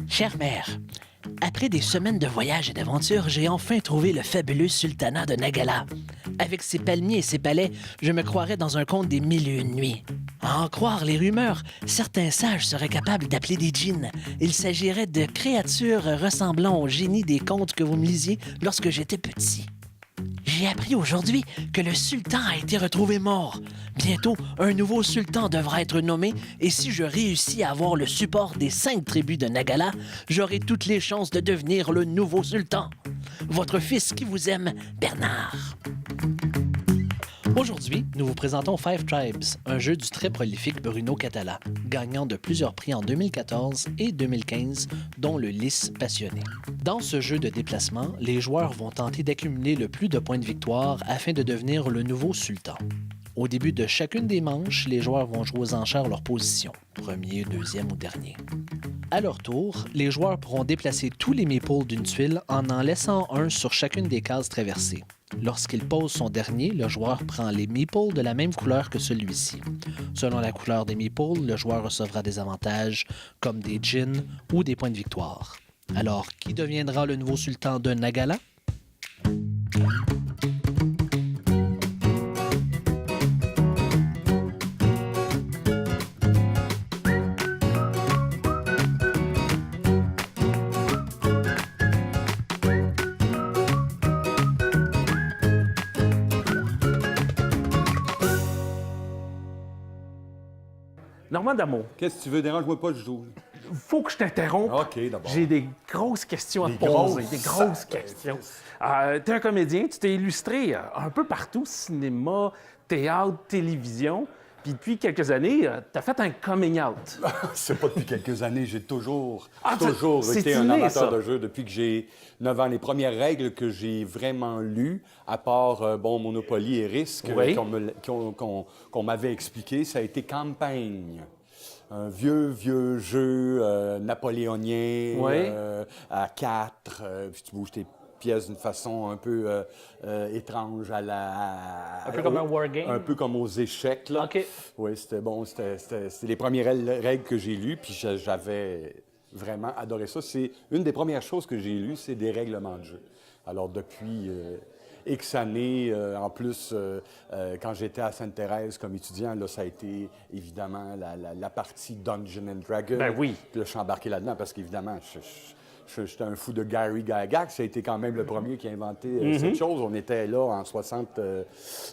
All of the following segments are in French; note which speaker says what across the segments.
Speaker 1: Chère mère, après des semaines de voyages et d'aventures, j'ai enfin trouvé le fabuleux sultanat de Nagala. Avec ses palmiers et ses palais, je me croirais dans un conte des mille et une nuits. À en croire les rumeurs, certains sages seraient capables d'appeler des djinns. Il s'agirait de créatures ressemblant aux génies des contes que vous me lisiez lorsque j'étais petit. J'ai appris aujourd'hui que le sultan a été retrouvé mort. Bientôt, un nouveau sultan devra être nommé et si je réussis à avoir le support des 5 tribus de Nagala, j'aurai toutes les chances de devenir le nouveau sultan. Votre fils qui vous aime, Bernard. Aujourd'hui, nous vous présentons Five Tribes, un jeu du très prolifique Bruno Catala, gagnant de plusieurs prix en 2014 et 2015, dont le Lys passionné. Dans ce jeu de déplacement, les joueurs vont tenter d'accumuler le plus de points de victoire afin de devenir le nouveau sultan. Au début de chacune des manches, les joueurs vont jouer aux enchères leur position, premier, deuxième ou dernier. À leur tour, les joueurs pourront déplacer tous les meeples d'une tuile en laissant un sur chacune des cases traversées. Lorsqu'il pose son dernier, le joueur prend les meeples de la même couleur que celui-ci. Selon la couleur des meeples, le joueur recevra des avantages comme des djinns ou des points de victoire. Alors, qui deviendra le nouveau sultan de Nagala?
Speaker 2: Normand D'Amour,
Speaker 3: Qu'est-ce que tu veux? Dérange-moi pas, je joue.
Speaker 2: faut que je t'interrompe.
Speaker 3: OK, d'abord.
Speaker 2: J'ai des grosses questions à te
Speaker 3: Des
Speaker 2: poser.
Speaker 3: grosses
Speaker 2: Des grosses
Speaker 3: sacrées
Speaker 2: questions. Tu es un comédien, tu t'es illustré un peu partout, cinéma, théâtre, télévision. Puis depuis quelques années, tu as fait un coming out.
Speaker 3: C'est pas depuis quelques années, j'ai toujours
Speaker 2: c'est
Speaker 3: été un
Speaker 2: inné,
Speaker 3: amateur
Speaker 2: ça.
Speaker 3: de jeu depuis que j'ai 9 ans. Les premières règles que j'ai vraiment lues, à part, Monopoly et Risque,
Speaker 2: Oui.
Speaker 3: qu'on m'avait expliqué, ça a été Campagne. Un vieux jeu napoléonien
Speaker 2: Oui.
Speaker 3: à 4, puis tu bouges tes pièces d'une façon un peu étrange à
Speaker 1: Un peu comme un wargame?
Speaker 3: Un peu comme aux échecs, là.
Speaker 1: OK.
Speaker 3: Oui, c'était bon. C'était les premières règles que j'ai lues, puis j'avais vraiment adoré ça. C'est une des premières choses que j'ai lues, c'est des règlements de jeu. Alors, depuis X années, en plus, quand j'étais à Sainte-Thérèse comme étudiant, là, ça a été évidemment la partie Dungeons and Dragons.
Speaker 2: Ben oui.
Speaker 3: Puis là, je suis embarqué là-dedans parce qu'évidemment, j'étais un fou de Gary Gygax. Ça a été quand même le premier qui a inventé cette chose. On était là en 60...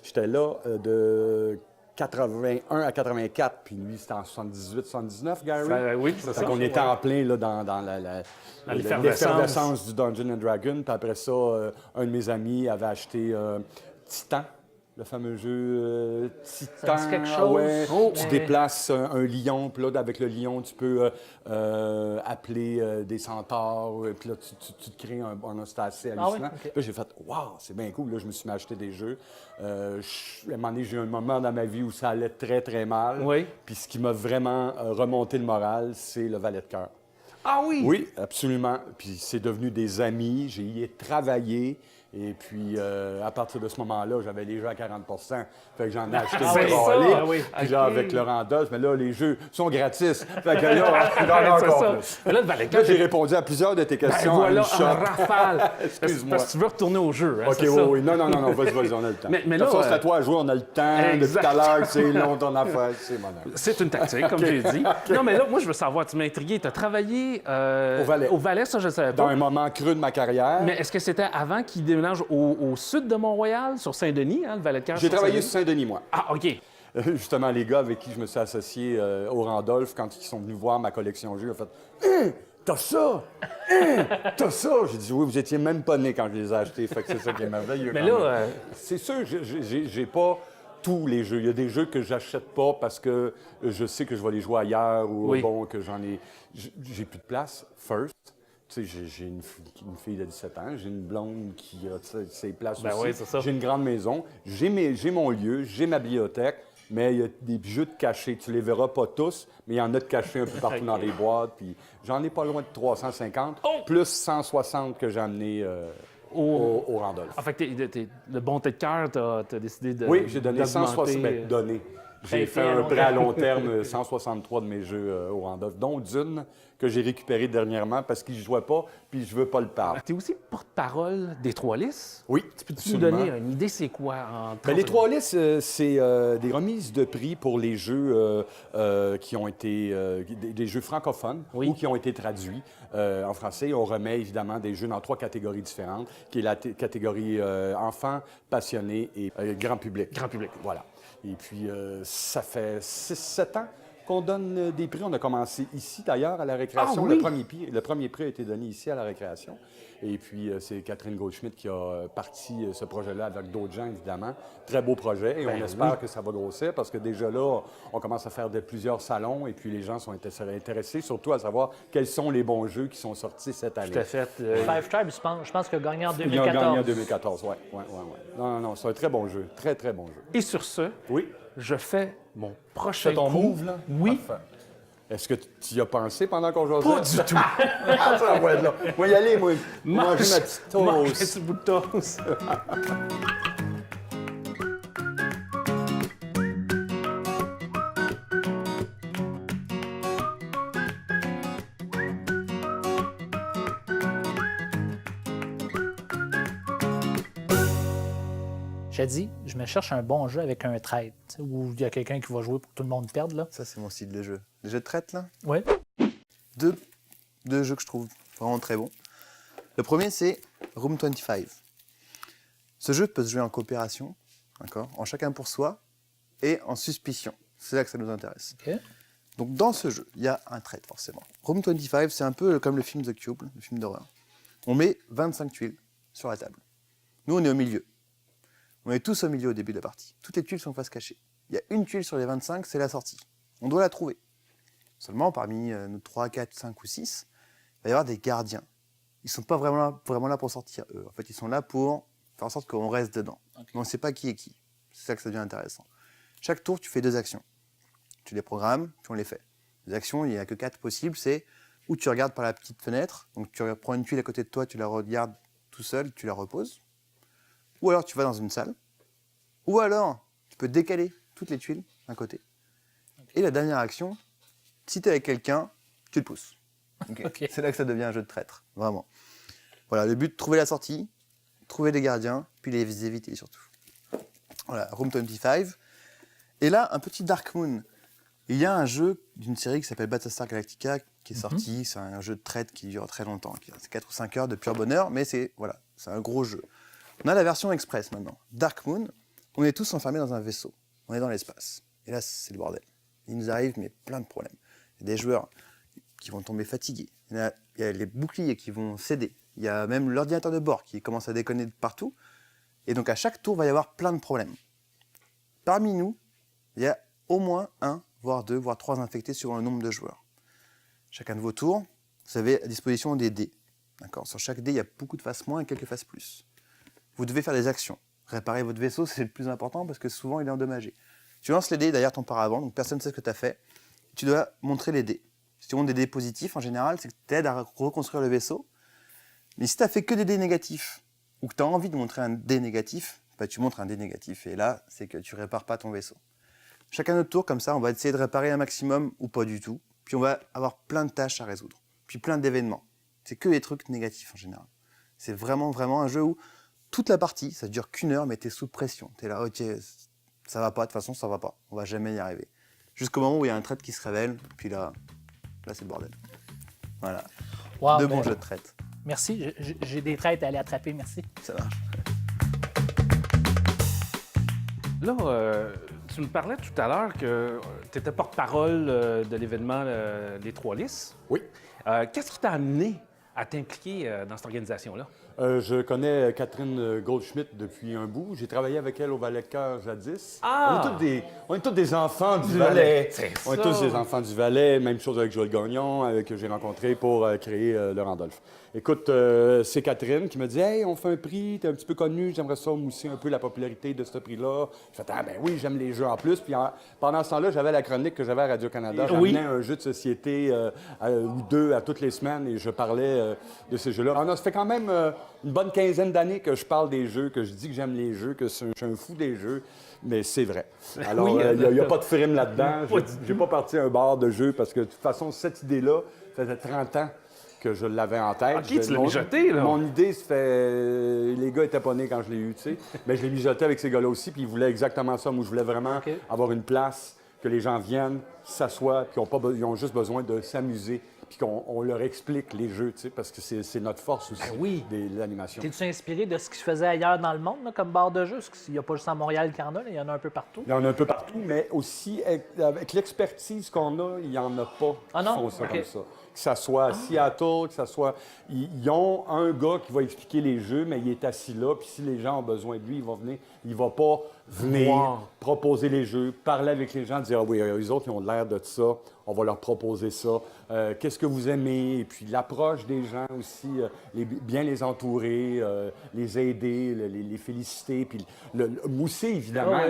Speaker 3: j'étais là de 81 à 84, puis lui, c'était en 78, 79, Gary.
Speaker 2: Oui, c'est ça.
Speaker 3: On était en plein là, dans l'effervescence du Dungeons and Dragons. Puis après ça, un de mes amis avait acheté Titan. Le fameux jeu Titan.
Speaker 1: dit quelque chose?
Speaker 3: Ouais.
Speaker 1: Oh,
Speaker 3: Tu
Speaker 1: ouais.
Speaker 3: déplaces un lion, puis là, avec le lion, tu peux appeler des centaures, puis là, tu te crées c'était assez hallucinant.
Speaker 1: ok.
Speaker 3: Puis là, j'ai fait « Wow, c'est bien cool! » Là, je me suis mis à acheter des jeux. À un moment donné, j'ai eu un moment dans ma vie où ça allait très, très mal.
Speaker 2: Oui.
Speaker 3: Puis ce qui m'a vraiment remonté le moral, c'est le valet de cœur.
Speaker 2: Ah oui?
Speaker 3: Oui, absolument. Puis c'est devenu des amis. J'ai y ai travaillé. Et puis, à partir de ce moment-là, j'avais les jeux à 40 Fait que j'en ai acheté
Speaker 2: c'est
Speaker 3: une
Speaker 2: ça,
Speaker 3: trolley.
Speaker 2: oui.
Speaker 3: Puis là,
Speaker 2: OK.
Speaker 3: avec Laurent Dodge, mais là, les jeux sont gratis. Fait que là, j'en ai
Speaker 2: C'est
Speaker 3: encore
Speaker 2: ça.
Speaker 3: plus.
Speaker 2: Mais là, le valet de
Speaker 3: Là,
Speaker 2: cœur,
Speaker 3: j'ai répondu à plusieurs de tes
Speaker 2: ben
Speaker 3: questions
Speaker 2: voilà,
Speaker 3: en
Speaker 2: en
Speaker 3: une shot.
Speaker 2: rafale.
Speaker 3: Excuse-moi.
Speaker 2: Parce que tu veux retourner au jeu, hein,
Speaker 3: OK,
Speaker 2: c'est
Speaker 3: oui,
Speaker 2: ça?
Speaker 3: oui. Non, vas-y, on a le temps.
Speaker 2: Mais
Speaker 3: De toute
Speaker 2: là,
Speaker 3: façon, c'est à toi à jouer, on a le temps.
Speaker 2: Exact.
Speaker 3: Depuis tout à l'heure, c'est long ton affaire, c'est mon heure.
Speaker 2: C'est une tactique, comme j'ai dit. Non, mais là, moi, je veux savoir, tu m'as intrigué. Tu as travaillé
Speaker 3: Au Valais.
Speaker 2: ça, je ne savais
Speaker 3: Dans
Speaker 2: pas.
Speaker 3: un moment creux de ma carrière,
Speaker 2: Mais est-ce que c'était avant qu'il déménage au sud de Mont-Royal, sur Saint-Denis, hein, le valet de cœur?
Speaker 3: j'ai
Speaker 2: sur
Speaker 3: travaillé
Speaker 2: Saint-Denis?
Speaker 3: sur Saint-Denis, moi.
Speaker 2: Ah, OK.
Speaker 3: Justement, les gars avec qui je me suis associé au Randolph, quand ils sont venus voir ma collection de jeux, ils ont fait « Hein, t'as ça? Hein, t'as ça? » J'ai dit « Oui, vous étiez même pas né quand je les ai achetés. » Fait que c'est ça qui est merveilleux.
Speaker 2: Mais
Speaker 3: quand
Speaker 2: là,
Speaker 3: même. C'est sûr, j'ai pas tous les jeux. Il y a des jeux que j'achète pas parce que je sais que je vais les jouer ailleurs ou
Speaker 2: Oui.
Speaker 3: bon, que j'ai plus de place, first. Tu sais, j'ai une fille de 17 ans, j'ai une blonde qui a ses places
Speaker 2: Ben
Speaker 3: aussi.
Speaker 2: oui, c'est ça.
Speaker 3: J'ai une grande maison, j'ai mon lieu, j'ai ma bibliothèque, mais il y a des jeux de cachés. Tu les verras pas tous, mais il y en a de cachés un peu partout dans les boîtes. Puis j'en ai pas loin de 350, plus 160 que j'ai amené au Randolph.
Speaker 2: En fait, le bon tête de cœur, t'as décidé de.
Speaker 3: Oui, j'ai donné
Speaker 2: d'augmenter.
Speaker 3: 160. Ben, donné. J'ai fait un prêt à long terme, 163 de mes jeux au Randolph, dont Dune, que j'ai récupéré dernièrement parce qu'il ne jouait pas, puis je veux pas le perdre.
Speaker 2: Tu es aussi porte-parole des Trois Lys.
Speaker 3: Oui,
Speaker 2: Peux-tu nous
Speaker 3: absolument.
Speaker 2: donner une idée, c'est quoi en
Speaker 3: Ben, les Trois Lys, c'est des remises de prix pour les jeux qui ont été des jeux francophones
Speaker 2: Oui.
Speaker 3: ou qui ont été traduits en français. On remet évidemment des jeux dans 3 catégories différentes, qui est la catégorie enfants, passionnés et grand public.
Speaker 2: Grand public.
Speaker 3: Voilà. Et puis, ça fait 6-7 ans qu'on donne des prix. On a commencé ici, d'ailleurs, à la récréation.
Speaker 2: Ah oui?
Speaker 3: Le premier prix a été donné ici, à la récréation. Et puis, c'est Catherine Goldschmidt qui a parti ce projet-là avec d'autres gens, évidemment. Très beau projet. Et on espère que ça va grossir parce que déjà là, on commence à faire plusieurs salons et puis les gens sont intéressés, surtout à savoir quels sont les bons jeux qui sont sortis cette année.
Speaker 2: Tout à fait.
Speaker 1: Five Tribes, je pense qu'il a gagné en
Speaker 3: Il a
Speaker 1: 2014.
Speaker 3: gagné en 2014, oui. Non, c'est un très bon jeu. Très, très bon jeu.
Speaker 2: Et sur ce,
Speaker 3: Oui.
Speaker 2: je fais mon prochain
Speaker 3: C'est ton
Speaker 2: coup.
Speaker 3: move, là?
Speaker 2: Oui.
Speaker 3: Parfait. Est-ce que tu y as pensé pendant qu'on jouait?
Speaker 2: Pas du tout.
Speaker 3: Ah, ça va être là. Moi, y aller, moi. Manger ma petite
Speaker 2: Mange un
Speaker 3: toast.
Speaker 2: petit bout de toast.
Speaker 1: J'ai dit, je me cherche un bon jeu avec un trade, tu sais, où il y a quelqu'un qui va jouer pour que tout le monde perde. Là.
Speaker 4: Ça, c'est mon style de jeu. Les jeux de traite, là,
Speaker 1: Oui.
Speaker 4: deux jeux que je trouve vraiment très bons. Le premier, c'est Room 25. Ce jeu peut se jouer en coopération, d'accord, en chacun pour soi, et en suspicion. C'est là que ça nous intéresse.
Speaker 1: OK.
Speaker 4: Donc, dans ce jeu, il y a un trade, forcément. Room 25, c'est un peu comme le film The Cube, le film d'horreur. On met 25 tuiles sur la table. Nous, on est au milieu. On est tous au milieu au début de la partie. Toutes les tuiles sont face cachée. Il y a une tuile sur les 25, c'est la sortie. On doit la trouver. Seulement, parmi nos 3, 4, 5 ou 6, il va y avoir des gardiens. Ils ne sont pas vraiment là pour sortir, eux. En fait, ils sont là pour faire en sorte qu'on reste dedans.
Speaker 1: Okay.
Speaker 4: Mais on ne sait pas qui est qui. C'est ça que ça devient intéressant. Chaque tour, tu fais 2 actions. Tu les programmes, puis on les fait. Les actions, il n'y a que 4 possibles. C'est ou tu regardes par la petite fenêtre, donc tu prends une tuile à côté de toi, tu la regardes tout seul, tu la reposes. Ou alors tu vas dans une salle. Ou alors tu peux décaler toutes les tuiles d'un côté. Okay. Et la dernière action, si tu es avec quelqu'un, tu le pousses. Okay. Okay. C'est là que ça devient un jeu de traître, vraiment. Voilà, le but, trouver la sortie, trouver les gardiens, puis les éviter surtout. Voilà, Room 25. Et là, un petit Dark Moon. Il y a un jeu d'une série qui s'appelle Battlestar Galactica qui est sorti. C'est un jeu de traite qui dure très longtemps. C'est 4 ou 5 heures de pur bonheur, mais c'est un gros jeu. On a la version express maintenant. Dark Moon, on est tous enfermés dans un vaisseau. On est dans l'espace. Et là, c'est le bordel. Il nous arrive mais plein de problèmes. Il y a des joueurs qui vont tomber fatigués. Il y a les boucliers qui vont céder. Il y a même l'ordinateur de bord qui commence à déconner de partout. Et donc, à chaque tour, il va y avoir plein de problèmes. Parmi nous, il y a au moins 1, voire 2, voire 3 infectés suivant le nombre de joueurs. Chacun de vos tours, vous avez à disposition des dés. D'accord ? Sur chaque dé, il y a beaucoup de faces moins et quelques faces plus. Vous devez faire des actions. Réparer votre vaisseau, c'est le plus important parce que souvent, il est endommagé. Tu lances les dés derrière ton paravent, donc personne ne sait ce que tu as fait. Tu dois montrer les dés. Si tu montres des dés positifs, en général, c'est que tu aides à reconstruire le vaisseau. Mais si tu as fait que des dés négatifs, ou que tu as envie de montrer un dé négatif, bah, tu montres un dé négatif. Et là, c'est que tu ne répares pas ton vaisseau. Chacun notre tour, comme ça, on va essayer de réparer un maximum ou pas du tout. Puis on va avoir plein de tâches à résoudre. Puis plein d'événements. C'est que des trucs négatifs en général. C'est vraiment, vraiment un jeu où toute la partie, ça dure qu'une heure, mais tu es sous pression. Tu es là, ok, ça va pas, de toute façon, ça va pas. On va jamais y arriver. Jusqu'au moment où il y a un traite qui se révèle, puis là c'est le bordel. Voilà.
Speaker 1: Wow,
Speaker 4: Deux bons jeux de traite.
Speaker 1: Merci, j'ai des traites à aller attraper, merci.
Speaker 4: Ça marche.
Speaker 2: Là, tu me parlais tout à l'heure que tu étais porte-parole de l'événement Les Trois Lys.
Speaker 3: Oui.
Speaker 2: Qu'est-ce qui t'a amené à t'impliquer dans cette organisation-là?
Speaker 3: Je connais Catherine Goldschmidt depuis un bout. J'ai travaillé avec elle au Valet de Cœur jadis.
Speaker 2: Ah!
Speaker 3: On est tous des enfants du Valais. On est
Speaker 2: ça.
Speaker 3: tous des enfants du Valais. Même chose avec Joël Gagnon, que j'ai rencontré pour créer le Randolph. Écoute, c'est Catherine qui me dit « Hey, on fait un prix, t'es un petit peu connu, j'aimerais ça mousser un peu la popularité de ce prix-là. » Je fais « Ah ben oui, j'aime les jeux en plus. » Puis pendant ce temps-là, j'avais la chronique que j'avais à Radio-Canada. J'amenais un jeu de société ou 2 à toutes les semaines et je parlais de ces jeux-là. Ça fait quand même une bonne quinzaine d'années que je parle des jeux, que je dis que j'aime les jeux, que je suis un fou des jeux, mais c'est vrai. Alors,
Speaker 2: Oui,
Speaker 3: il n'y a pas de frime là-dedans. J'ai pas parti un bar de jeux parce que, de toute façon, cette idée-là, ça faisait 30 ans que je l'avais en tête.
Speaker 2: OK, tu l'as mijoté, là.
Speaker 3: Mon idée, ça fait... Les gars étaient pas nés quand je l'ai eu, tu sais. Mais je l'ai mijoté avec ces gars-là aussi, puis ils voulaient exactement ça. Moi, je voulais vraiment avoir une place, que les gens viennent, s'assoient, puis ils ont juste besoin de s'amuser, puis qu'on leur explique les jeux, tu sais, parce que c'est notre force aussi, de l'animation.
Speaker 1: T'es-tu inspiré de ce qui se faisait ailleurs dans le monde, là, comme bar de jeu? Parce qu'il n'y a pas juste à Montréal qu'il y en a, là, il y en a un peu partout.
Speaker 3: Il y en a un peu partout, mais aussi, avec l'expertise qu'on a, il n'y en a pas qui font ça comme ça. Que ça soit à Seattle, que ça soit... Ils ont un gars qui va expliquer les jeux, mais il est assis là, puis si les gens ont besoin de lui, il va venir. Il va pas venir proposer les jeux, parler avec les gens, dire « Ah oui, eux autres, ils ont l'air de ça, on va leur proposer ça. Qu'est-ce que vous aimez? » Et puis l'approche des gens aussi, bien les entourer, les aider, les féliciter, puis mousser, évidemment,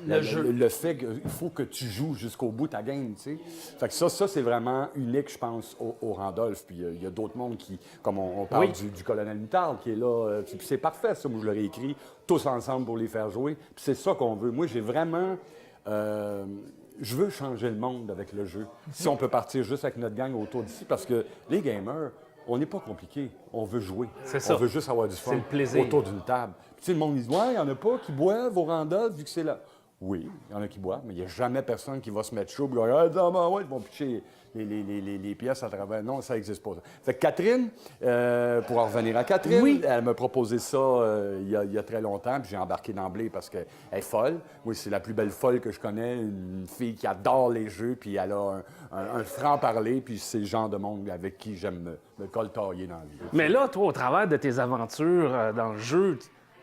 Speaker 3: le fait qu'il faut que tu joues jusqu'au bout ta game, tu sais. Fait que ça c'est vraiment unique, je pense, au Randolph. Puis il y a d'autres mondes qui, comme on parle du colonel Moutarde, qui est là, puis c'est parfait, ça, moi je l'aurais écrit, tous ensemble pour les faire jouer. Puis c'est ça qu'on veut. Moi, j'ai vraiment... je veux changer le monde avec le jeu. Si on peut partir juste avec notre gang autour d'ici, parce que les gamers, on n'est pas compliqués. On veut jouer.
Speaker 2: C'est ça.
Speaker 3: On veut juste avoir du fun
Speaker 2: C'est le plaisir.
Speaker 3: autour d'une table. Puis, tu sais, le monde dit « Ouais, il n'y en a pas qui boivent au Randolph vu que c'est là. » Oui, il y en a qui boivent, mais il n'y a jamais personne qui va se mettre chaud et dire « Ah, ils vont pitcher les pièces à travers. » Non, ça n'existe pas. Fait que Catherine, pour en revenir à Catherine, elle m'a proposé ça il y a très longtemps, puis j'ai embarqué d'emblée parce qu'elle est folle. Moi, c'est la plus belle folle que je connais, une fille qui adore les jeux, puis elle a un franc-parler, puis c'est le genre de monde avec qui j'aime me coltailler dans la vie.
Speaker 2: Mais là, toi, au travers de tes aventures dans le jeu,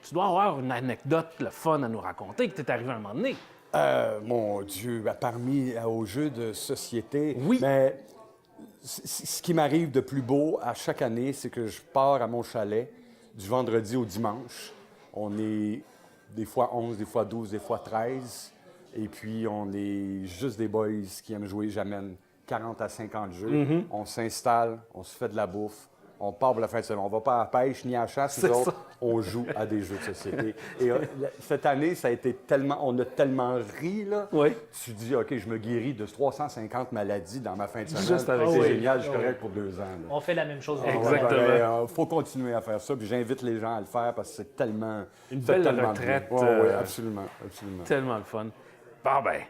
Speaker 2: tu dois avoir une anecdote, le fun à nous raconter, que t'es arrivé à un moment donné.
Speaker 3: Mon Dieu, parmi aux jeux de société,
Speaker 2: Oui.
Speaker 3: mais ce qui m'arrive de plus beau à chaque année, c'est que je pars à mon chalet du vendredi au dimanche. On est des fois 11, des fois 12, des fois 13. Et puis, on est juste des boys qui aiment jouer. J'amène 40 à 50 jeux. On s'installe, on se fait de la bouffe. On part pour la fin de semaine. On va pas à la pêche ni à la chasse, nous autres, on joue à des jeux de société. Et cette année, ça a été tellement... On a tellement ri, là.
Speaker 2: Oui.
Speaker 3: Tu dis, OK, je me guéris de 350 maladies dans ma fin de semaine.
Speaker 2: Juste avec
Speaker 3: c'est
Speaker 2: ça.
Speaker 3: génial, je suis correct pour 2 ans. Là.
Speaker 1: On fait la même chose.
Speaker 2: Exactement.
Speaker 3: Il faut continuer à faire ça. Puis j'invite les gens à le faire parce que c'est tellement...
Speaker 2: Une
Speaker 3: fait
Speaker 2: belle
Speaker 3: tellement
Speaker 2: retraite.
Speaker 3: Oui, absolument, absolument.
Speaker 2: Tellement le fun. Bon, ben,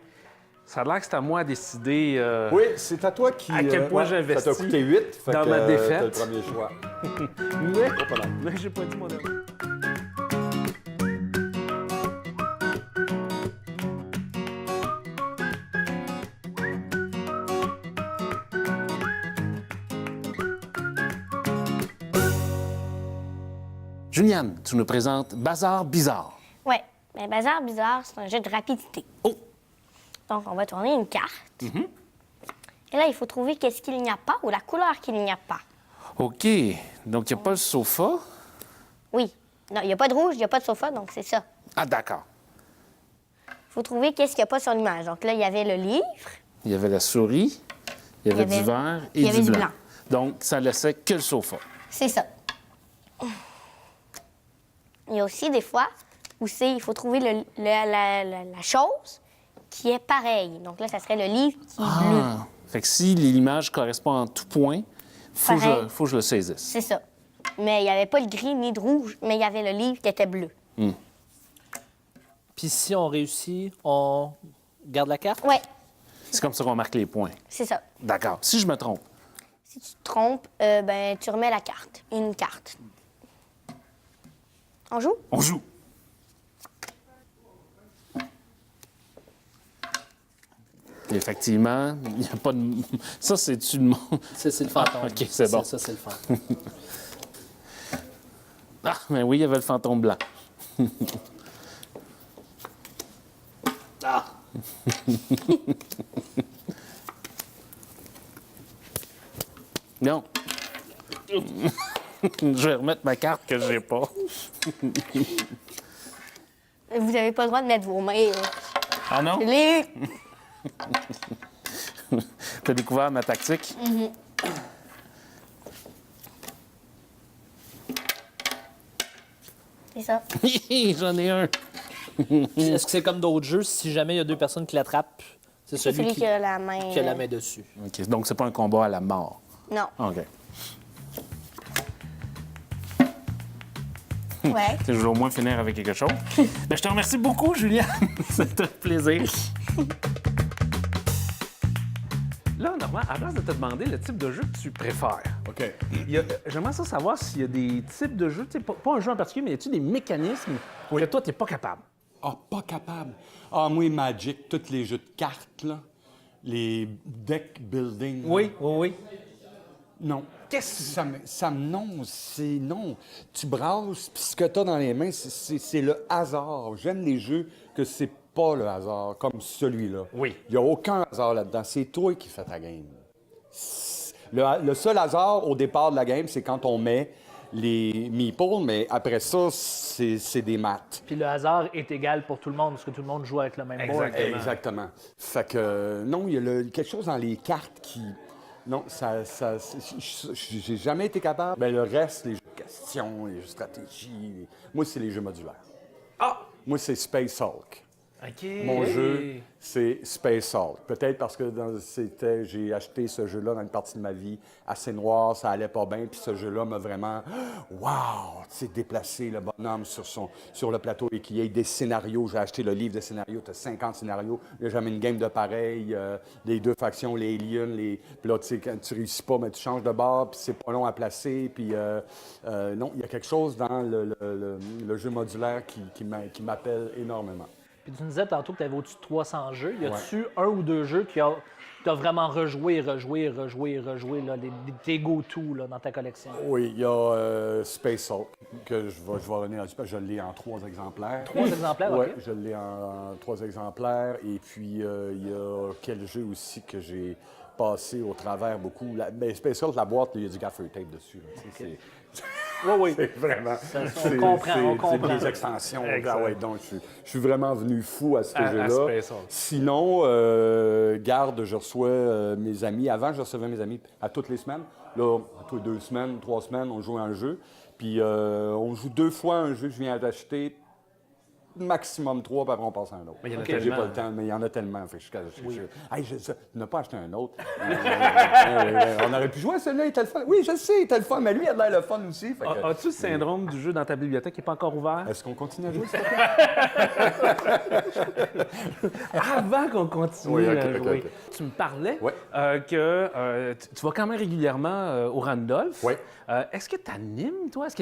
Speaker 2: ça a l'air que c'est à moi à décider...
Speaker 3: Oui, c'est à toi qui...
Speaker 2: À quel point j'investis
Speaker 3: ça t'a coûté 8.
Speaker 2: dans ma défaite.
Speaker 3: T'as le premier choix.
Speaker 2: Mais j'ai pas dit mon avis. Juliane, tu nous présentes Bazar Bizarre.
Speaker 5: Ouais. Mais Bazar Bizarre, c'est un jeu de rapidité.
Speaker 2: Oh!
Speaker 5: Donc, on va tourner une carte. Et là, il faut trouver qu'est-ce qu'il n'y a pas ou la couleur qu'il n'y a pas.
Speaker 2: OK. Donc, il n'y a pas le sofa.
Speaker 5: Oui. Non, il n'y a pas de rouge, il n'y a pas de sofa, donc c'est ça.
Speaker 2: Ah, d'accord.
Speaker 5: Il faut trouver qu'est-ce qu'il n'y a pas sur l'image. Donc là, il y avait le livre.
Speaker 2: Il y avait la souris, il y avait du vert et
Speaker 5: il y avait
Speaker 2: du
Speaker 5: du
Speaker 2: blanc.
Speaker 5: blanc.
Speaker 2: Donc, ça laissait que le sofa.
Speaker 5: C'est ça. Il y a aussi des fois où il faut trouver la chose qui est pareille. Donc là, ça serait le livre qui est bleu.
Speaker 2: Ah! Fait que si l'image correspond en tout point, faut que je le saisisse.
Speaker 5: C'est ça. Mais il n'y avait pas le gris ni de rouge, mais il y avait le livre qui était bleu.
Speaker 1: Puis si on réussit, on garde la carte?
Speaker 5: Ouais,
Speaker 2: C'est comme ça qu'on marque les points.
Speaker 5: c'est ça.
Speaker 2: D'accord. Si je me trompe,
Speaker 5: Si tu te trompes, ben, tu remets la carte. Une carte. On joue?
Speaker 2: on joue. Effectivement, il n'y a pas de... Ça, c'est-tu le monde?
Speaker 1: C'est le fantôme.
Speaker 2: Ah, OK, c'est bon.
Speaker 1: Ça, c'est le fantôme.
Speaker 2: Ah, mais oui, il y avait le fantôme blanc.
Speaker 1: Ah!
Speaker 2: Non. Je vais remettre ma carte que j'ai pas.
Speaker 5: Vous n'avez pas le droit de mettre vos mains.
Speaker 2: Ah non?
Speaker 5: Les...
Speaker 2: T'as découvert ma tactique?
Speaker 5: C'est ça.
Speaker 2: J'en ai un.
Speaker 1: Est-ce que c'est comme d'autres jeux, si jamais il y a deux personnes qui l'attrapent, c'est
Speaker 5: C'est
Speaker 1: celui
Speaker 5: celui qui a la main.
Speaker 1: qui a la main dessus?
Speaker 2: OK, donc c'est pas un combat à la mort.
Speaker 5: Non.
Speaker 2: OK.
Speaker 5: Ouais.
Speaker 2: Je vais au moins finir avec quelque chose. Ben, je te remercie beaucoup, Julien. C'était un plaisir. Là, Normand, à place de te demander le type de jeu que tu préfères,
Speaker 3: OK.
Speaker 2: j'aimerais ça savoir s'il y a des types de jeux, tu sais, pas un jeu en particulier, mais y a-t-il des mécanismes que toi, tu n'es pas capable?
Speaker 3: Ah, pas capable. Ah, moi, Magic, tous les jeux de cartes, là, les deck building.
Speaker 2: Oui.
Speaker 3: Non. Qu'est-ce que non, c'est non. Tu brasses, puis ce que tu as dans les mains, c'est le hasard. J'aime les jeux que c'est pas le hasard, comme celui-là.
Speaker 2: Oui.
Speaker 3: Il n'y a aucun hasard là-dedans. C'est toi qui fais ta game. Le seul hasard au départ de la game, c'est quand on met les meeples, mais après ça, c'est des maths.
Speaker 1: Puis le hasard est égal pour tout le monde, parce que tout le monde joue avec le même board.
Speaker 3: Exactement. Fait que, non, il y a quelque chose dans les cartes qui... Non, j'ai jamais été capable. Ben, le reste, les jeux de questions, les jeux de stratégie, moi, c'est les jeux modulaires.
Speaker 2: Ah!
Speaker 3: Moi, c'est Space Hulk.
Speaker 2: OK.
Speaker 3: Mon jeu, c'est Space Hulk. Peut-être parce que j'ai acheté ce jeu-là dans une partie de ma vie assez noire, ça allait pas bien, puis ce jeu-là m'a vraiment... Wow! Tu sais, déplacé le bonhomme sur le plateau et qu'il y ait des scénarios. J'ai acheté le livre de scénarios, tu as 50 scénarios. J'ai jamais une game de pareil. Les deux factions, les aliens, puis là, tu sais, quand tu réussis pas, mais tu changes de bord, puis c'est pas long à placer. Puis non, il y a quelque chose dans le jeu modulaire qui m'appelle énormément.
Speaker 1: Puis tu nous disais tantôt que tu avais au-dessus de 300 jeux. Y a-tu un ou deux jeux que tu as vraiment rejoué, là, tes go-to là, dans ta collection?
Speaker 3: Oui, il y a Space Hulk, que je vais revenir là-dessus, parce que je l'ai en 3 exemplaires.
Speaker 1: 3 exemplaires,
Speaker 3: Oui,
Speaker 1: OK.
Speaker 3: je l'ai en 3 exemplaires. Et puis, il y a quel jeu aussi que j'ai passé au travers beaucoup. Space Hulk, la boîte, il y a du gaffer tape dessus. Là,
Speaker 1: Oui.
Speaker 3: c'est vraiment...
Speaker 1: On comprend.
Speaker 3: C'est des extensions. Ah ouais, donc, je suis vraiment venu fou à ce
Speaker 2: À
Speaker 3: jeu-là.
Speaker 2: Space Hulk.
Speaker 3: Sinon, garde, je reçois mes amis. Avant, je recevais mes amis à toutes les semaines. Là, toutes les 2 semaines, 3 semaines, on joue à un jeu. Puis on joue 2 fois un jeu que je viens d'acheter, maximum 3, puis après on passe à un autre.
Speaker 2: Mais il y en a
Speaker 3: J'ai
Speaker 2: tellement.
Speaker 3: pas le temps, mais il y en a tellement. Fait que tu n'as pas acheté un autre. On aurait pu jouer à celui-là, il était le fun. Oui, je sais, il était le fun, mais lui, il a de l'air le fun aussi. Fait que...
Speaker 2: As-tu le syndrome du jeu dans ta bibliothèque qui n'est pas encore ouvert?
Speaker 3: Est-ce qu'on continue à jouer, s'il te plaît?
Speaker 2: Avant qu'on continue
Speaker 3: Oui, ok,
Speaker 2: à
Speaker 3: ok,
Speaker 2: jouer,
Speaker 3: ok.
Speaker 2: tu me parlais
Speaker 3: Ouais.
Speaker 2: que tu vas quand même régulièrement au Randolph.
Speaker 3: Oui.
Speaker 2: Est-ce que tu animes, toi? Est-ce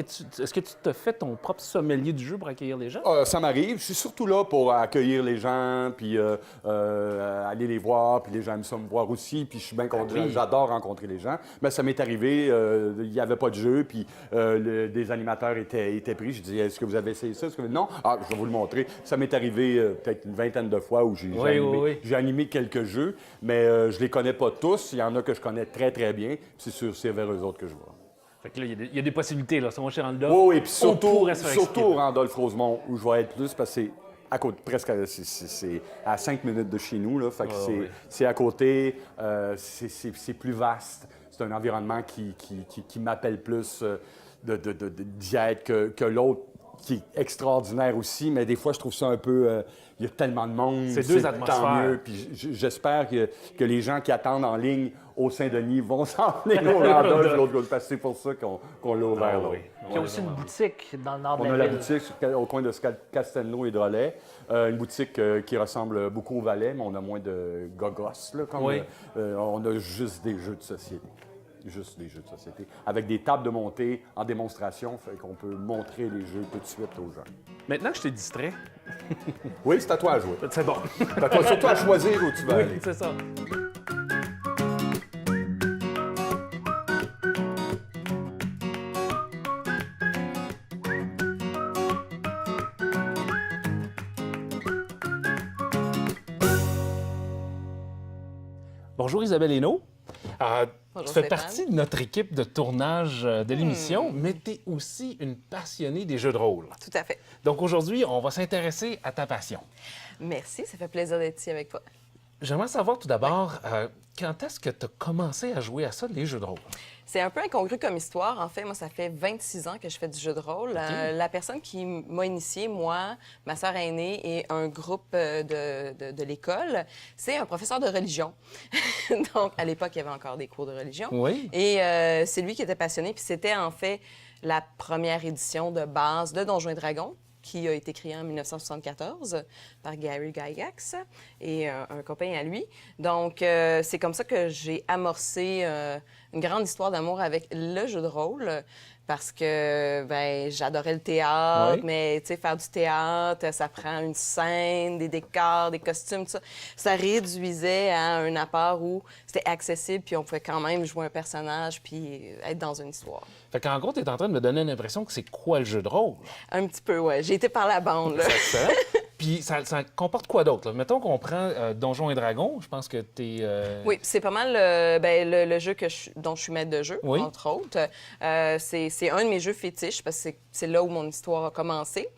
Speaker 2: que tu te fais ton propre sommelier du jeu pour accueillir les gens?
Speaker 3: Ça m'arrive. Je suis surtout là pour accueillir les gens, puis aller les voir, puis les gens aiment ça me voir aussi, puis je suis bien content. J'adore rencontrer les gens. Mais ça m'est arrivé, il n'y avait pas de jeu, puis des animateurs étaient pris. Je dis, est-ce que vous avez essayé ça? Non? Ah, je vais vous le montrer. Ça m'est arrivé peut-être une vingtaine de fois où j'ai animé quelques jeux, mais je les connais pas tous. Il y en a que je connais très, très bien. C'est sûr, c'est vers eux autres que je vais.
Speaker 2: Fait que là, il y a des possibilités, là. Si on va chez Randolph,
Speaker 3: Oui, et puis
Speaker 2: on pourrait se faire
Speaker 3: surtout
Speaker 2: expliquer.
Speaker 3: au Randolph-Rosemont, où je vais être plus, parce que c'est à côté, presque, c'est à 5 minutes de chez nous, là, fait que c'est à côté, c'est plus vaste, c'est un environnement qui m'appelle plus d'y être que l'autre, qui est extraordinaire aussi, mais des fois, je trouve ça un peu... il y a tellement de monde.
Speaker 2: C'est deux
Speaker 3: tant
Speaker 2: atmosphères.
Speaker 3: mieux. Puis j'espère que les gens qui attendent en ligne au Saint-Denis vont s'en venir au Randolph de l'autre côté, parce que c'est pour ça qu'on l'a ouvert là.
Speaker 1: Il y a aussi une boutique dans le nord de
Speaker 3: On
Speaker 1: la
Speaker 3: a la
Speaker 1: ville.
Speaker 3: boutique au coin de Castelnau et Drolet. Une boutique qui ressemble beaucoup au Valais, mais on a moins de gogos, là, comme, on a juste des jeux de société. Juste des jeux de société. Avec des tables de montée en démonstration, fait qu'on peut montrer les jeux tout de suite aux gens.
Speaker 2: Maintenant que je t'ai distrait,
Speaker 3: Oui, c'est à toi à jouer.
Speaker 2: c'est bon.
Speaker 3: C'est à toi surtout à choisir où tu vas aller.
Speaker 2: C'est ça. Bonjour Isabelle Hainaut.
Speaker 6: Bonjour,
Speaker 2: Tu fais
Speaker 6: Stéphane.
Speaker 2: partie de notre équipe de tournage de l'émission, mais tu es aussi une passionnée des jeux de rôle.
Speaker 6: Tout à fait.
Speaker 2: Donc aujourd'hui, on va s'intéresser à ta passion.
Speaker 6: Merci, ça fait plaisir d'être ici avec toi.
Speaker 2: J'aimerais savoir tout d'abord, quand est-ce que tu as commencé à jouer à ça, les jeux de rôle?
Speaker 6: C'est un peu incongru comme histoire. En fait, moi, ça fait 26 ans que je fais du jeu de rôle. La personne qui m'a initiée, moi, ma sœur aînée et un groupe de l'école, c'est un professeur de religion. Donc, à l'époque, il y avait encore des cours de religion.
Speaker 2: Oui.
Speaker 6: Et c'est lui qui était passionné. Puis c'était, en fait, la première édition de base de Donjons et Dragons, qui a été créé en 1974 par Gary Gygax et un copain à lui. Donc, c'est comme ça que j'ai amorcé une grande histoire d'amour avec le jeu de rôle parce que ben, j'adorais le théâtre,
Speaker 2: Oui.
Speaker 6: mais tu sais, faire du théâtre, ça prend une scène, des décors, des costumes, tout ça. Ça réduisait à un apport où c'était accessible, puis on pouvait quand même jouer un personnage puis être dans une histoire.
Speaker 2: Fait qu'en gros, tu es en train de me donner l'impression que c'est quoi le jeu de rôle?
Speaker 6: Un petit peu, ouais. J'ai été par la bande, là.
Speaker 2: C'est excellent. Puis ça comporte quoi d'autre? Là? Mettons qu'on prend Donjons et Dragons. Je pense que tu es...
Speaker 6: Oui, c'est pas mal le jeu dont je suis maître de jeu,
Speaker 2: Oui.
Speaker 6: entre autres. C'est un de mes jeux fétiches parce que c'est là où mon histoire a commencé.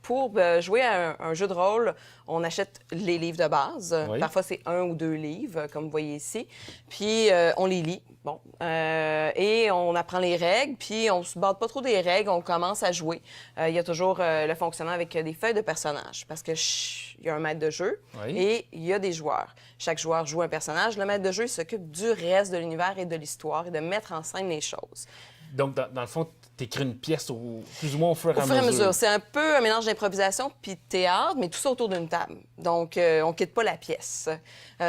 Speaker 6: Pour jouer à un jeu de rôle, on achète les livres de base.
Speaker 2: Oui.
Speaker 6: Parfois, c'est 1 ou 2 livres, comme vous voyez ici. Puis, on les lit. Bon. Et on apprend les règles, puis on se base pas trop des règles, on commence à jouer. Il y a toujours le fonctionnement avec des feuilles de personnages, parce que il y a un maître de jeu
Speaker 2: Oui.
Speaker 6: et il y a des joueurs. Chaque joueur joue un personnage. Le maître de jeu il s'occupe du reste de l'univers et de l'histoire et de mettre en scène les choses.
Speaker 2: Donc, dans le fond, tu écris une pièce plus ou moins au fur et
Speaker 6: Au
Speaker 2: à
Speaker 6: fur et à
Speaker 2: mesure.
Speaker 6: mesure. C'est un peu un mélange d'improvisation puis de théâtre, mais tout ça autour d'une table. Donc, on quitte pas la pièce.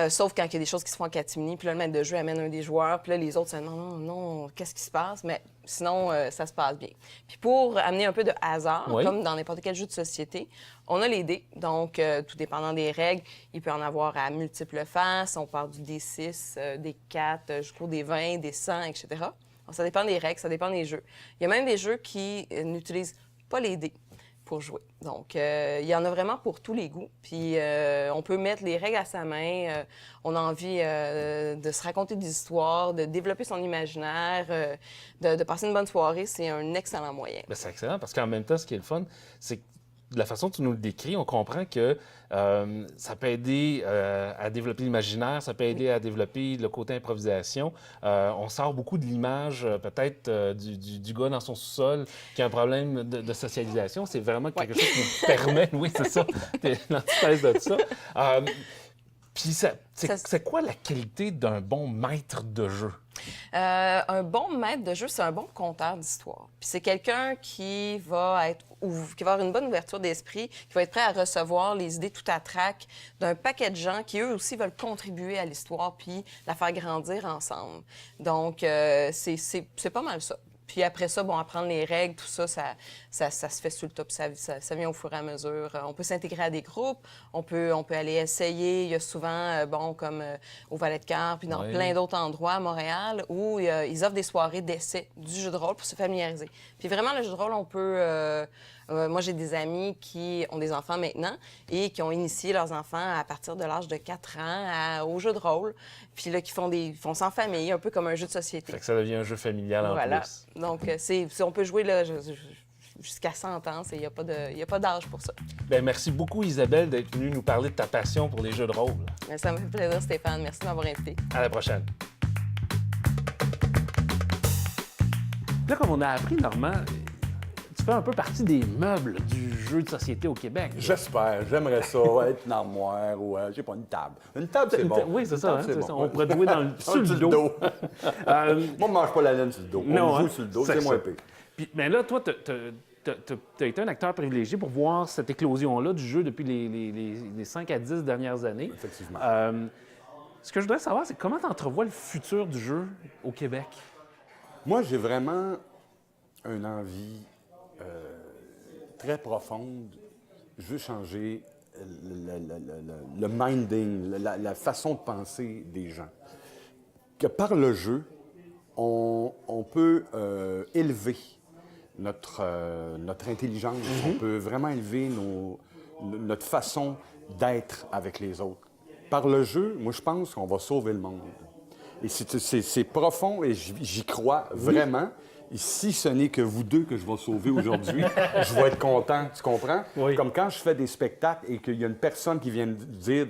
Speaker 6: Sauf quand il y a des choses qui se font en catimini, puis là, le maître de jeu amène un des joueurs, puis là, les autres se demandent non, qu'est-ce qui se passe? Mais sinon, ça se passe bien. Puis pour amener un peu de hasard,
Speaker 2: Oui.
Speaker 6: comme dans n'importe quel jeu de société, on a les dés. Donc, tout dépendant des règles, il peut en avoir à multiples faces. On part du D6, des 4, jusqu'au des 20, des 100, etc. Donc, ça dépend des règles, ça dépend des jeux. Il y a même des jeux qui n'utilisent pas les dés pour jouer. Donc, il y en a vraiment pour tous les goûts. Puis, on peut mettre les règles à sa main. On a envie de se raconter des histoires, de développer son imaginaire, de passer une bonne soirée. C'est un excellent moyen.
Speaker 2: Ben, c'est excellent parce qu'en même temps, ce qui est le fun, c'est que de la façon dont tu nous le décris, on comprend que ça peut aider à développer l'imaginaire, ça peut aider à développer le côté improvisation. On sort beaucoup de l'image, peut-être, du gars dans son sous-sol qui a un problème de socialisation. C'est vraiment quelque chose qui nous permet... Oui, c'est ça. T'es l'antithèse de ça. Puis, c'est quoi la qualité d'un bon maître de jeu?
Speaker 6: Un bon maître de jeu, c'est un bon conteur d'histoire. Puis c'est quelqu'un qui va avoir une bonne ouverture d'esprit, qui va être prêt à recevoir les idées tout à trac d'un paquet de gens qui, eux aussi, veulent contribuer à l'histoire puis la faire grandir ensemble. Donc, c'est pas mal ça. Puis après ça, bon, apprendre les règles, tout ça, ça se fait sur le top, ça vient au fur et à mesure. On peut s'intégrer à des groupes, on peut aller essayer. Il y a souvent, comme au Valet de Cœur, puis dans plein d'autres endroits à Montréal, où ils offrent des soirées d'essai du jeu de rôle pour se familiariser. Puis vraiment, le jeu de rôle, on peut... moi, j'ai des amis qui ont des enfants maintenant et qui ont initié leurs enfants à partir de l'âge de 4 ans au jeu de rôle. Puis là, qui font ça en famille, un peu comme un jeu de société.
Speaker 2: Fait que ça devient un jeu familial en
Speaker 6: Voilà.
Speaker 2: plus.
Speaker 6: Donc, on peut jouer là, jusqu'à 100 ans. Il n'y a pas d'âge pour ça.
Speaker 2: Bien, merci beaucoup, Isabelle, d'être venue nous parler de ta passion pour les jeux de rôle.
Speaker 6: Ça me fait plaisir, Stéphane. Merci de m'avoir invité.
Speaker 2: À la prochaine. Là, comme on a appris, Normand, tu fais un peu partie des meubles du jeu de société au Québec.
Speaker 3: J'espère. J'aimerais ça, être une armoire ou, je sais pas, une table. Une table, c'est bon.
Speaker 2: Oui, c'est
Speaker 3: Une
Speaker 2: ça.
Speaker 3: table,
Speaker 2: Hein,
Speaker 3: c'est
Speaker 2: c'est
Speaker 3: bon.
Speaker 2: ça. On pourrait jouer sur le dos.
Speaker 3: Moi, on ne mange pas la laine sur le dos.
Speaker 2: Non,
Speaker 3: On joue
Speaker 2: hein?
Speaker 3: sur le dos,
Speaker 2: C'est
Speaker 3: c'est
Speaker 2: ça.
Speaker 3: moins pire.
Speaker 2: Puis, mais là, toi, tu as été un acteur privilégié pour voir cette éclosion-là du jeu depuis les 5 à 10 dernières années.
Speaker 3: Effectivement.
Speaker 2: Ce que je voudrais savoir, c'est comment tu entrevois le futur du jeu au Québec?
Speaker 3: Moi, j'ai vraiment une envie très profonde. Je veux changer le minding, la façon de penser des gens. Que par le jeu, on peut élever notre intelligence, on peut vraiment élever notre façon d'être avec les autres. Par le jeu, moi, je pense qu'on va sauver le monde. Et c'est profond et j'y crois vraiment. Et si ce n'est que vous deux que je vais sauver aujourd'hui, je vais être content, tu comprends?
Speaker 2: Oui.
Speaker 3: Comme quand je fais des spectacles et qu'il y a une personne qui vient me dire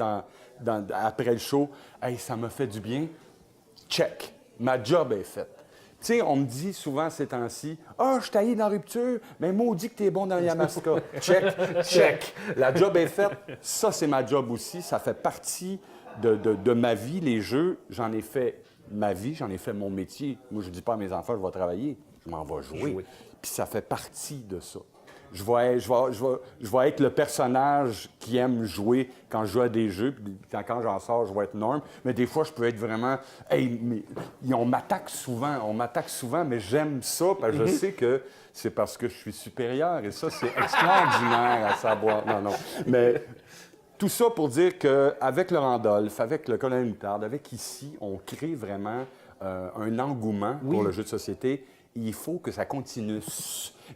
Speaker 3: après le show, « Hey, ça m'a fait du bien. Check. Ma job est faite. » Tu sais, on me dit souvent ces temps-ci, « Ah, je taillé dans la rupture, mais maudit que t'es bon dans Yamaska. » Check, check. La job est faite. Ça, c'est ma job aussi. Ça fait partie de ma vie. Les jeux, j'en ai fait ma vie, j'en ai fait mon métier. Moi, je dis pas à mes enfants, je vais travailler. Je m'en vais jouer. Puis ça fait partie de ça. Je vais être le personnage qui aime jouer quand je joue à des jeux. Puis quand j'en sors, je vais être Norm. Mais des fois, je peux être vraiment... Hey, mais on m'attaque souvent, mais j'aime ça parce que je sais que c'est parce que je suis supérieur. Et ça, c'est extraordinaire à savoir. Non. Mais tout ça pour dire qu'avec le Randolph, avec le Colonel Moutarde, avec ici, on crée vraiment un engouement pour le jeu de société. Il faut que ça continue.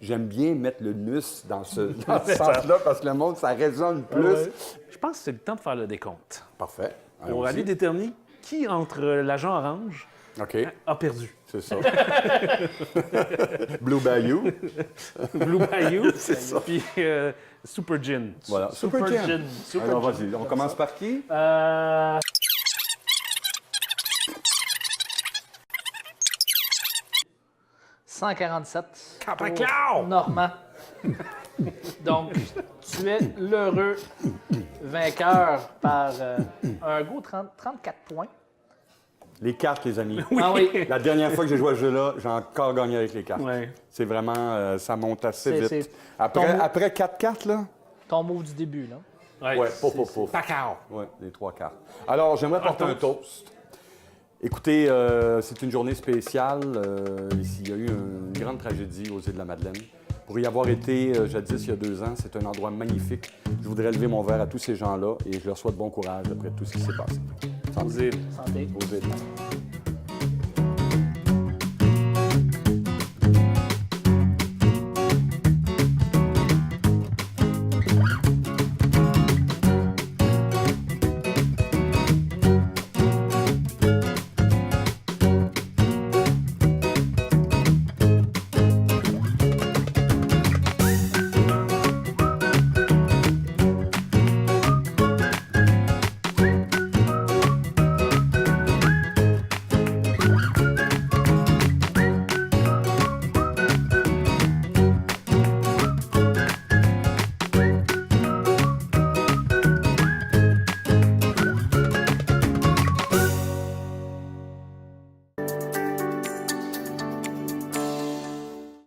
Speaker 3: J'aime bien mettre le nus dans ce sens-là parce que le monde, ça résonne plus.
Speaker 7: Ouais. Je pense que c'est le temps de faire le décompte.
Speaker 3: Parfait.
Speaker 7: Pour aller déterminer qui, entre l'agent orange, a perdu.
Speaker 3: C'est ça. Blue Bayou.
Speaker 7: Blue Bayou.
Speaker 3: C'est ça.
Speaker 7: Puis Super Gin.
Speaker 3: Voilà. Super Gin. Alors, vas-y. On commence par qui?
Speaker 1: 147.
Speaker 7: Capacao!
Speaker 1: Normand. Donc, tu es l'heureux vainqueur par un go 34 points.
Speaker 3: Les cartes, les amis.
Speaker 1: Ah oui.
Speaker 3: La dernière fois que j'ai joué à ce jeu-là, j'ai encore gagné avec les cartes.
Speaker 7: Ouais.
Speaker 3: C'est vraiment... ça monte assez
Speaker 1: C'est-
Speaker 3: vite.
Speaker 1: ton mot-
Speaker 3: Après 4 cartes, là?
Speaker 1: Ton move du début, là.
Speaker 3: Ouais, pouf.
Speaker 7: Pacao!
Speaker 3: Oui, les 3 cartes. Alors, j'aimerais porter un toast. Écoutez, c'est une journée spéciale. Ici, il y a eu une grande tragédie aux Îles-de-la-Madeleine. Pour y avoir été jadis, il y a 2 ans, c'est un endroit magnifique. Je voudrais lever mon verre à tous ces gens-là et je leur souhaite bon courage après tout ce qui s'est passé.
Speaker 7: Aux îles.
Speaker 1: Santé.
Speaker 3: Aux Îles.